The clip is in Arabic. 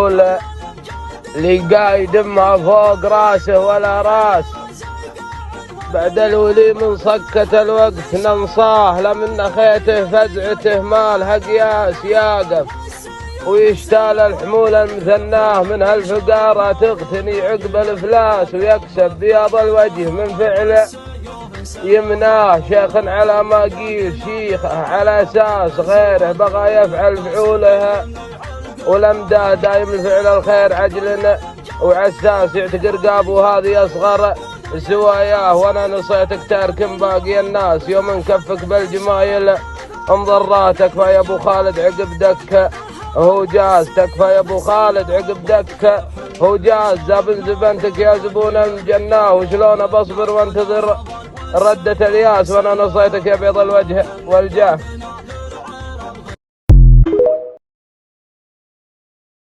الفعول لقايد ما فوق راسه ولا راس. بعد الولي من صكة الوقت ننصاه، لمن خيته فزعته مالها قياس ياقف ويشتال الحمول المثناه. من هالفقارة تغتني عقب الافلاس ويكسب بياض الوجه من فعله يمناه. شيخ على ما قيل شيخه على اساس غيره بغى يفعل فعولها، ولمده دايم الفعل الخير عجلنا وعساس يعتق رقابه هذه اصغر سواياه. وانا نصيتك تاركن باقي الناس يوم نكفك بالجمايل انضراتك. فيا ابو خالد عقب دكه هو جاز، تكفى يا ابو خالد عقب دكه هو جاز. زبن زبنتك يا زبون الجنة، وشلون بصبر وانتظر ردة الياس. وانا نصيتك يا بيض الوجه والجاه.